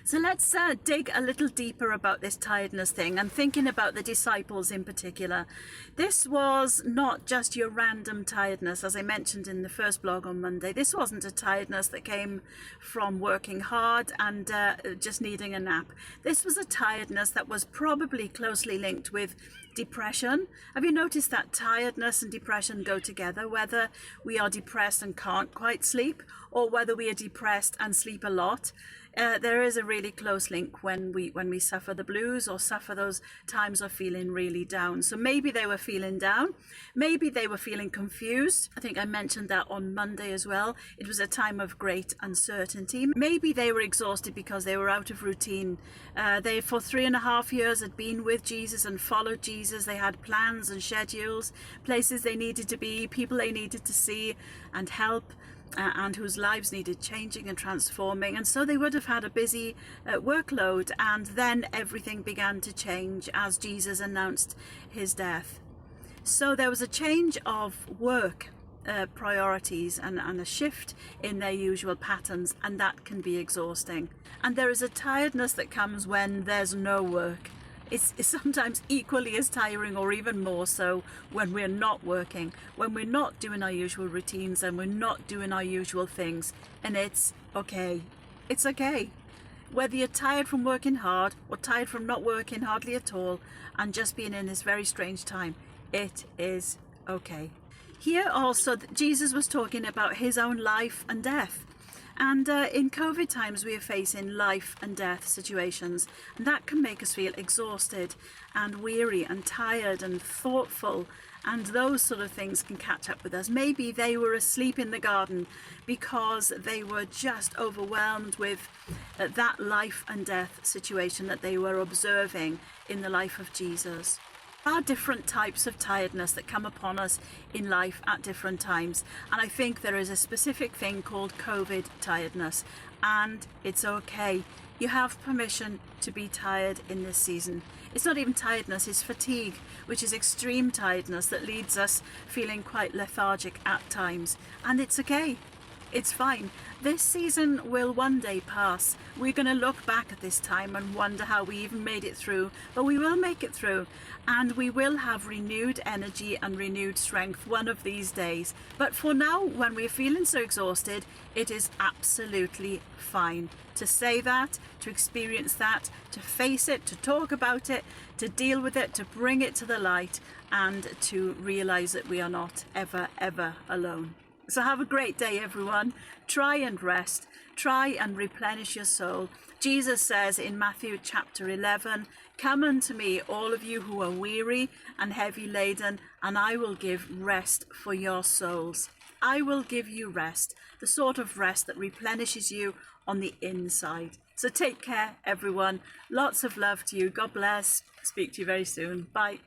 So let's dig a little deeper about this tiredness thing and thinking about the disciples in particular. This was not just your random tiredness, as I mentioned in the first blog on Monday. This wasn't a tiredness that came from working hard and just needing a nap. This was a tiredness that was probably closely linked with depression. Have you noticed that tiredness and depression go together? Whether we are depressed and can't quite sleep, or whether we are depressed and sleep a lot, there is a really close link when we suffer the blues or suffer those times of feeling really down. So maybe they were feeling down, maybe they were feeling confused. I think I mentioned that on Monday as well. It was a time of great uncertainty. Maybe they were exhausted because they were out of routine. They for 3.5 years had been with Jesus and followed Jesus. They had plans and schedules, places they needed to be, people they needed to see and help, and whose lives needed changing and transforming. And so they would have had a busy workload, and then everything began to change as Jesus announced his death. So there was a change of work priorities and a shift in their usual patterns, and that can be exhausting. And there is a tiredness that comes when there's no work. It's sometimes equally as tiring, or even more so, when we're not working, when we're not doing our usual routines and we're not doing our usual things. And it's okay. It's okay. Whether you're tired from working hard or tired from not working hardly at all and just being in this very strange time, it is okay. Here also, Jesus was talking about his own life and death. And in COVID times, we are facing life and death situations, and that can make us feel exhausted and weary and tired and thoughtful, and those sort of things can catch up with us. Maybe they were asleep in the garden because they were just overwhelmed with that life and death situation that they were observing in the life of Jesus. There are different types of tiredness that come upon us in life at different times, and I think there is a specific thing called COVID tiredness, and it's okay. You have permission to be tired in this season. It's not even tiredness, it's fatigue, which is extreme tiredness that leads us feeling quite lethargic at times, and it's okay. It's fine. This season will one day pass. We're going to look back at this time and wonder how we even made it through, but we will make it through, and we will have renewed energy and renewed strength one of these days. But for now, when we're feeling so exhausted, it is absolutely fine to say that, to experience that, to face it, to talk about it, to deal with it, to bring it to the light, and to realize that we are not ever, ever alone. So have a great day, everyone. Try and rest. Try and replenish your soul. Jesus says in Matthew chapter 11, "Come unto me, all of you who are weary and heavy laden, and I will give rest for your souls." I will give you rest, the sort of rest that replenishes you on the inside. So take care, everyone. Lots of love to you. God bless. Speak to you very soon. Bye.